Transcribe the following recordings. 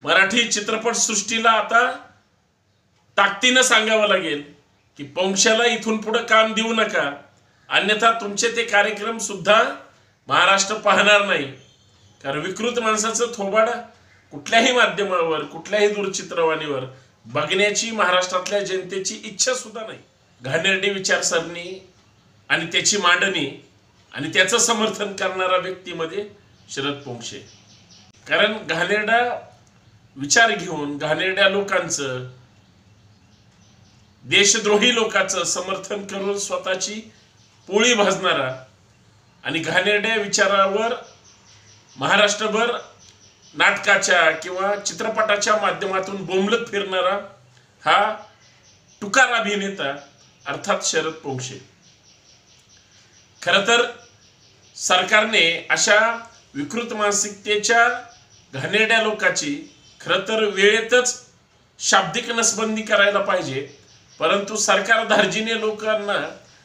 मराठी चित्रपट सृष्टीला आता ताकदीने सांगावं लागेल की पोंक्षाला इथून पुढे काम देऊ नका, अन्यथा तुमचे ते कार्यक्रम सुद्धा महाराष्ट्र पाहणार नाही. कारण विकृत माणसाचं थोबाड कुठल्याही माध्यमावर, कुठल्याही दूरचित्रवाणीवर बघण्याची महाराष्ट्रातल्या जनतेची इच्छा सुद्धा नाही. घाणेरडी विचारसरणी आणि त्याची मांडणी आणि त्याचं समर्थन करणारा व्यक्तीमध्ये शरद पोंक्षे. कारण घाणेरडा विचार घेऊन घाणेरड्या लोकांचं, देशद्रोही लोकांचं समर्थन करून स्वतःची पोळी भाजणारा आणि घाणेरड्या विचारावर महाराष्ट्रभर नाटकाच्या किंवा चित्रपटाच्या माध्यमातून बोंबलत फिरणारा हा टुकार अभिनेता अर्थात शरद पोंक्षे. खरं तर सरकारने अशा विकृत मानसिकतेच्या घाणेरड्या लोकांची खरं तर वेळेतच शाब्दिक नसबंदी करायला पाहिजे. परंतु सरकार धार्जिने लोकांना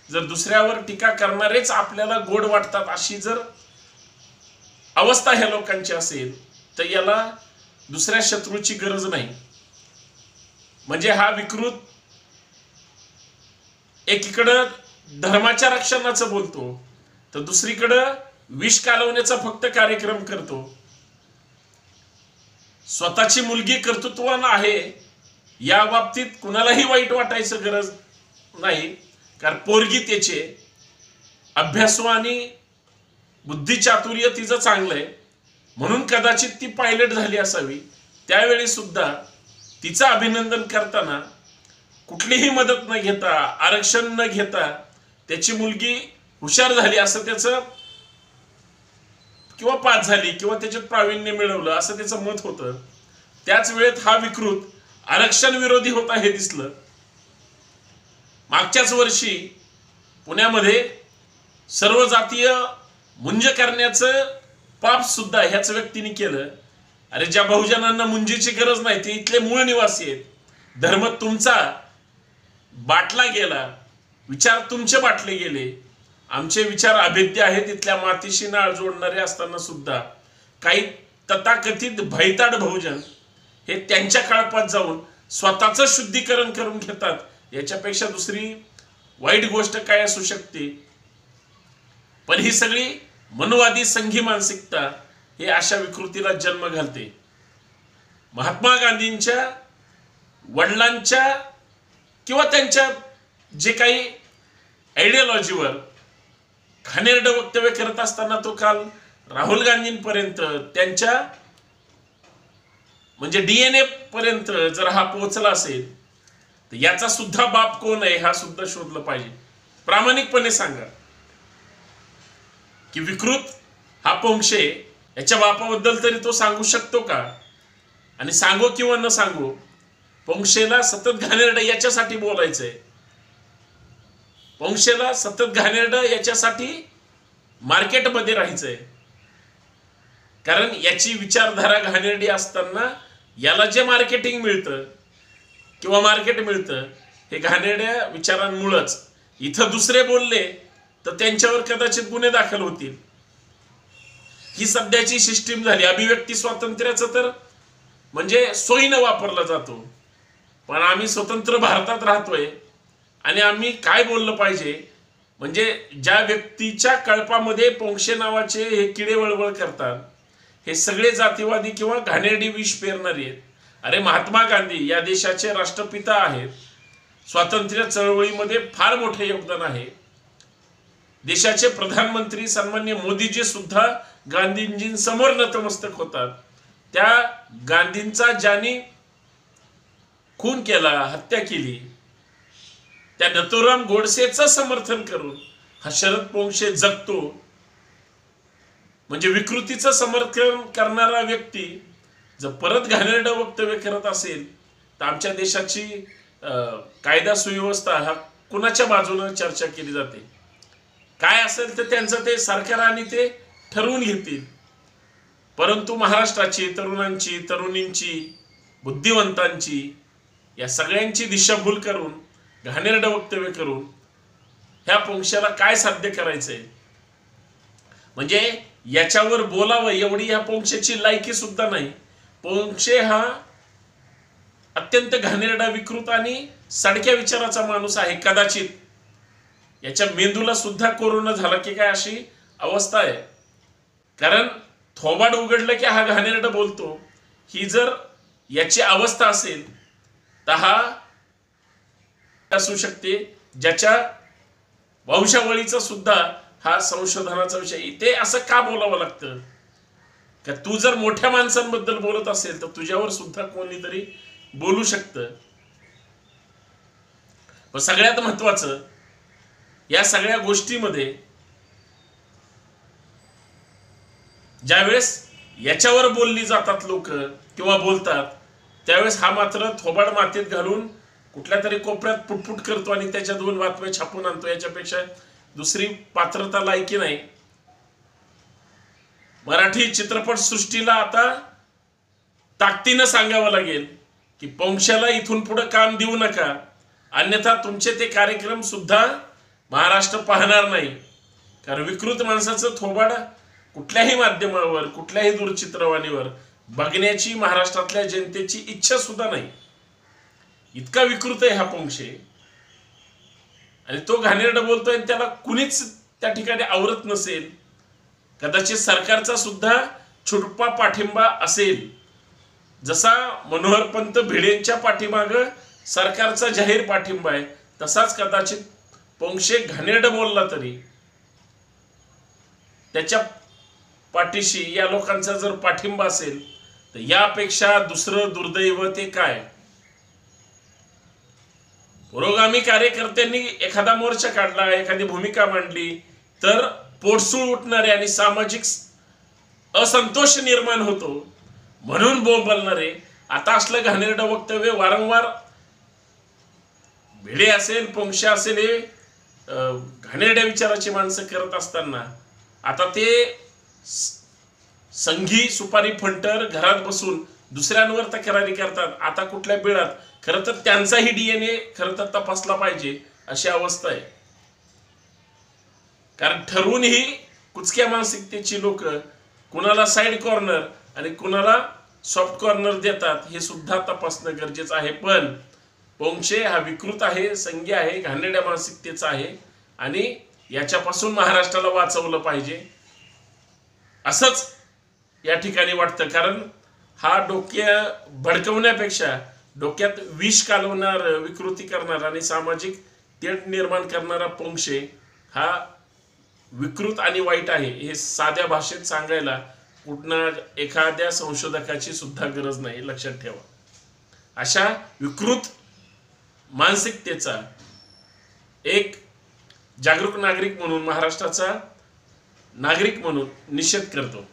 जर दुसऱ्यावर टीका करणारेच आपल्याला गोड वाटतात अशी जर अवस्था ह्या लोकांची असेल तर याला दुसऱ्या शत्रूची गरज नाही. म्हणजे हा विकृत एकीकडं धर्माच्या रक्षणाचं बोलतो तर दुसरीकडं विष कालवण्याचा फक्त कार्यक्रम करतो. स्वतःची मुलगी कर्तृत्वान आहे या बाबतीत कुणालाही वाईट वाटायचं गरज नाही. कारण पोरगी त्याचे अभ्यासू आणि बुद्धिचातुर्य तिचं चांगलं आहे म्हणून कदाचित ती पायलट झाली असावी. त्यावेळी सुद्धा तिचं अभिनंदन करताना कुठलीही मदत न घेता, आरक्षण न घेता त्याची मुलगी हुशार झाली असं त्याचं, किंवा पास झाली किंवा त्याच्यात प्रावीण्य मिळवलं असं त्याचं मत होतं. त्याच वेळेत हा विकृत आरक्षण विरोधी होता हे दिसलं. मागच्याच वर्षी पुण्यामध्ये सर्व जातीय मुंज करण्याचं पाप सुद्धा ह्याच व्यक्तीने केलं. अरे ज्या बहुजनांना मुंजीची गरज नाही ते इथले मूळ निवासी आहेत. धर्म तुमचा बाटला गेला, विचार तुमचे बाटले गेले. आमचे विचार अभेद्य आहेत. इथल्या मातीशी नाळ जोडणारे असताना सुद्धा काही तथाकथित भैताड बहुजन हे त्यांच्या कळपात जाऊन स्वतःचं शुद्धीकरण करून घेतात. याच्यापेक्षा दुसरी वाईट गोष्ट काय असू शकते. पण ही सगळी मनोवादी संघी मानसिकता हे अशा विकृतीला जन्म घालते. महात्मा गांधींच्या वडिलांच्या किंवा त्यांच्या जे काही आयडियोलॉजीवर घाणेरडं वक्तव्य करत असताना तो काल राहुल गांधींपर्यंत, त्यांच्या म्हणजे डीएनए पर्यंत जर हा पोहोचला असेल तर याचा सुद्धा बाप कोण आहे हा सुद्धा शोधलं पाहिजे. प्रामाणिकपणे सांगा की विकृत हा पोंक्षे याच्या बापाबद्दल तरी तो सांगू शकतो का? आणि सांगो किंवा न सांगो, पोंक्षेला सतत घाणेरडं याच्यासाठी बोलायचंय. पोंक्षेला सतत घाणेरडं याच्यासाठी मार्केटमध्ये राहायचंय. कारण याची विचारधारा घाणेरडी असताना याला जे मार्केटिंग मिळतं किंवा मार्केट मिळतं हे घाणेरड्या विचारांमुळेच. इथं दुसरे बोलले तर त्यांच्यावर कदाचित गुन्हे दाखल होतील. ही सध्याची सिस्टीम झाली. अभिव्यक्ती स्वातंत्र्याचं तर म्हणजे सोयीनं वापरला जातो. पण आम्ही स्वतंत्र भारतात राहतोय आणि आम्ही काय बोललं पाहिजे म्हणजे ज्या व्यक्तीच्या कळपामध्ये पोंक्षे नावाचे हे किडे वळवळ करतात हे सगळे जातीवादी किंवा घाणेरडी विष पेरणारी आहेत. अरे महात्मा गांधी या देशाचे राष्ट्रपिता आहेत. स्वातंत्र्य चळवळीमध्ये फार मोठे योगदान आहे. देशाचे प्रधानमंत्री सन्माननीय मोदीजी सुद्धा गांधीजींसमोर नतमस्तक होतात. त्या गांधींचा ज्यांनी खून केला, हत्या केली, त्या नथुराम गोडसेचं समर्थन करून हा शरद पोंक्षे जगतो. म्हणजे विकृतीचं समर्थन करणारा व्यक्ती जर परत घाणेरडं वक्तव्य करत असेल तर आमच्या देशाची कायदा सुव्यवस्था हा कुणाच्या बाजूने चर्चा केली जाते. काय असेल तर त्यांचं ते सरकार आणि ते ठरवून घेतील. परंतु महाराष्ट्राची तरुणांची, तरुणींची, बुद्धिवंतांची या सगळ्यांची दिशाभूल करून घाणेरडं वक्तव्य करून ह्या पोंक्षाला काय साध्य करायचंय म्हणजे याच्यावर बोलावं एवढी ह्या पोंक्षाची लायकी सुद्धा नाही. पोंक्षे हा अत्यंत घाणेरडा, विकृत आणि सडक्या विचाराचा माणूस आहे. कदाचित याच्या मेंदूला सुद्धा कोरोना झाला की काय अशी अवस्था आहे. कारण थोबाड उघडलं की हा घाणेरडा बोलतो. ही जर याची अवस्था असेल तर हा असू शकते ज्याच्या वंशावळीचा सुद्धा हा संशोधनाचा विषय. इथे असं का बोलावं लागतं का तू जर मोठ्या माणसांबद्दल बोलत असेल तर तुझ्यावर सुद्धा कोणीतरी बोलू शकतं. पण सगळ्यात महत्वाचं या सगळ्या गोष्टीमध्ये ज्यावेळेस याच्यावर बोलली जातात लोक किंवा बोलतात त्यावेळेस हा मात्र थोबाड मातीत घालून कुठल्या तरी कोपऱ्यात पुटपुट करतो आणि त्याच्या 2 बातम्या छापून आणतो. याच्यापेक्षा दुसरी पात्रता लायकी नाही. मराठी चित्रपट सृष्टीला आता ताकदीनं सांगावं लागेल की पोंक्षाला इथून पुढे काम देऊ नका, अन्यथा तुमचे ते कार्यक्रम सुद्धा महाराष्ट्र पाहणार नाही. कारण विकृत माणसाचं थोबाड कुठल्याही माध्यमावर, कुठल्याही दूरचित्रवाणीवर बघण्याची महाराष्ट्रातल्या जनतेची इच्छा सुद्धा नाही. इतका विकृत आहे हा पोंक्षे आणि तो घाणेरडा बोलतोय आणि त्याला कुणीच त्या ठिकाणी आवरत नसेल. कदाचित सरकारचा सुद्धा छुटपा पाठिंबा असेल. जसा मनोहरपंत भिडेंच्या पाठीमाग सरकारचा जाहीर पाठिंबा आहे तसाच कदाचित पोंक्षे घाणेरडं बोलला तरी त्याच्या पाठीशी या लोकांचा जर पाठिंबा असेल तर यापेक्षा दुसरं दुर्दैव ते काय. पुरोगामी कार्यकर्त्यांनी एखादा मोर्चा काढला, एखादी भूमिका मांडली तर पोटसूळ उठणारे आणि सामाजिक असंतोष निर्माण होतो म्हणून बोंबलणारे आता असलं घाणेरडं वक्तव्य वारंवार भिडे असेल, पोंक्षे असेल हे घाणेरड्या विचाराची माणसं करत असताना आता ते संघी सुपारी फंटर घरात बसून दुसऱ्यांवर तक्रारी करतात. आता कुठल्या बिळात खरं तर त्यांचाही DNA खरं तर तपासला पाहिजे अशी अवस्था आहे. कारण ठरवूनही कुचक्या मानसिकतेची लोक कुणाला साईड कॉर्नर आणि कुणाला सॉफ्ट कॉर्नर देतात हे सुद्धा तपासणं गरजेचं आहे. पण पोंक्षे हा विकृत आहे, संघी आहे, घाणेरड्या मानसिकतेचा आहे आणि याच्यापासून महाराष्ट्राला वाचवलं पाहिजे असंच या ठिकाणी वाटतं. कारण हा डोक्या भडकवण्यापेक्षा डोक्यात विष कालवणार, विकृती करणार आणि सामाजिक तेढ निर्माण करणारा पोंक्षे हा विकृत आणि वाईट आहे हे साध्या भाषेत सांगायला कुठल्या एखाद्या संशोधकाची सुद्धा गरज नाही. लक्षात ठेवा. अशा विकृत मानसिकतेचा एक जागरूक नागरिक म्हणून, महाराष्ट्राचा नागरिक म्हणून निषेध करतो.